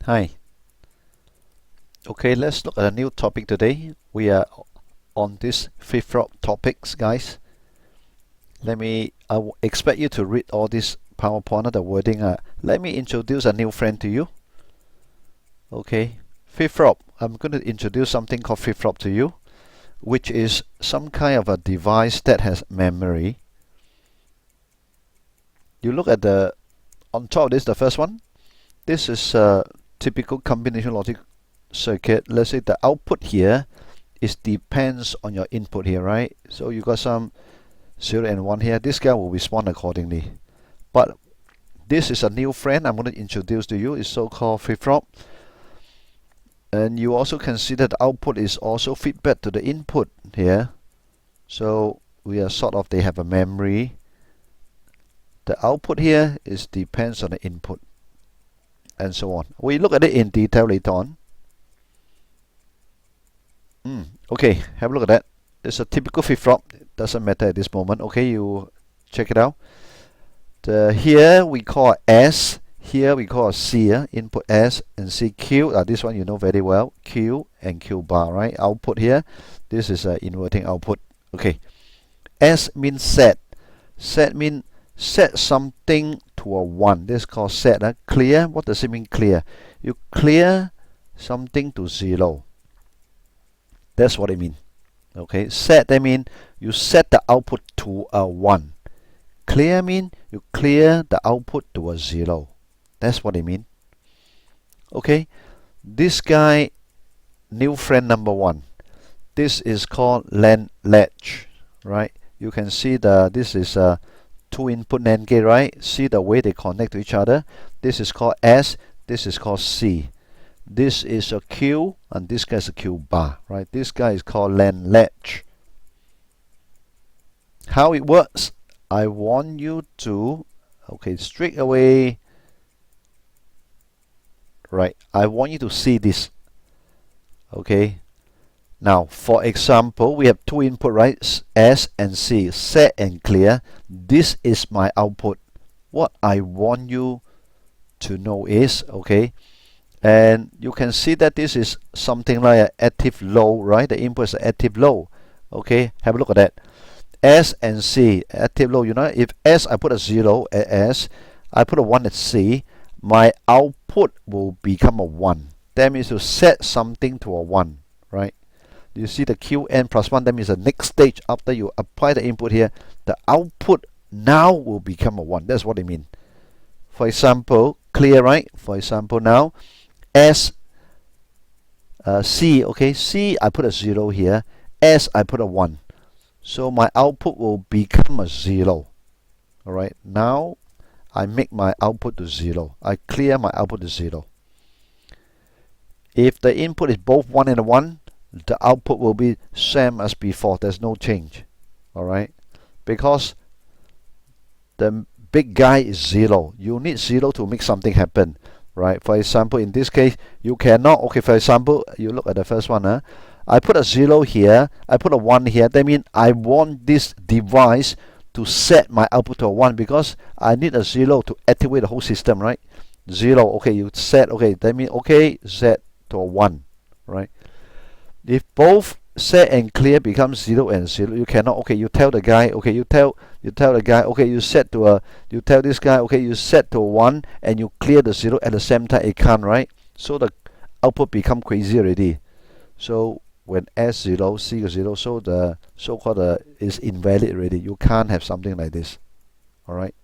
Hi. Okay, let's look at a new topic today. We are on this flip-flop topics, guys. I expect you to read all this PowerPoint, the wording. Let me introduce a new friend to you. Okay, flip-flop. I'm going to introduce something called flip-flop to you, which is some kind of a device that has memory. You look at on top of this, the first one. This is a typical combination logic circuit. Let's say the output here depends on your input here, right? So you got some 0 and 1 here. This guy will respond accordingly. But this is a new friend I'm going to introduce to you. It's so-called flip-flop. And you also consider the output is also feedback to the input here. So we are they have a memory. The output here depends on the input, and so on. We look at it in detail later on. Okay, have a look at that. It's a typical flip-flop. It doesn't matter at this moment. Okay, you check it out. Here we call S. Here we call C. Input S and C. Q. This one you know very well. Q and Q bar, right? Output here. This is an inverting output. Okay. S means set. Set means set something to a 1. This is called set. Clear. What does it mean clear? You clear something to 0. That's what it means. Okay, set, that means you set the output to a 1. Clear means you clear the output to a 0. That's what it means. Okay, this guy, new friend number 1. This is called NAND latch, right? You can see this is a 2-input NAND gate, right? See the way they connect to each other. This is called S. This is called C. This is a Q, and this guy is a Q bar, right? This guy is called NAND latch. How it works, I want you to, straight away, right? I want you to see this, okay? Now, for example, we have 2 input, right? S and C, set and clear. This is my output. What I want you to know is, and you can see that this is something like an active low, right? The input is an active low. Okay, have a look at that. S and C, active low. You know, if S, I put a 0 at S, I put a 1 at C, my output will become a 1. That means to set something to a 1, right? You see the QN plus 1, that means the next stage after you apply the input here, the output now will become a 1. That's what I mean. For example, clear, right? For example, now, S, C, C, I put a 0 here. S, I put a 1. So my output will become a 0. Alright, now I make my output to 0. I clear my output to 0. If the input is both 1 and a 1, the output will be same as before. There's no change. Alright, because the big guy is 0. You need 0 to make something happen. Right, for example, in this case, you cannot, for example, you look at the first one, I put a 0 here, I put a 1 here. That means I want this device to set my output to a 1 because I need a 0 to activate the whole system, right? 0, you set, that means, set to a 1, right? If both set and clear becomes 0 and 0, you cannot, you tell the guy, you tell the guy, you tell this guy, you set to 1 and you clear the 0 at the same time. It can't, right? So the output become crazy already. So when S 0, C 0, so the so-called is invalid already. You can't have something like this. Alright.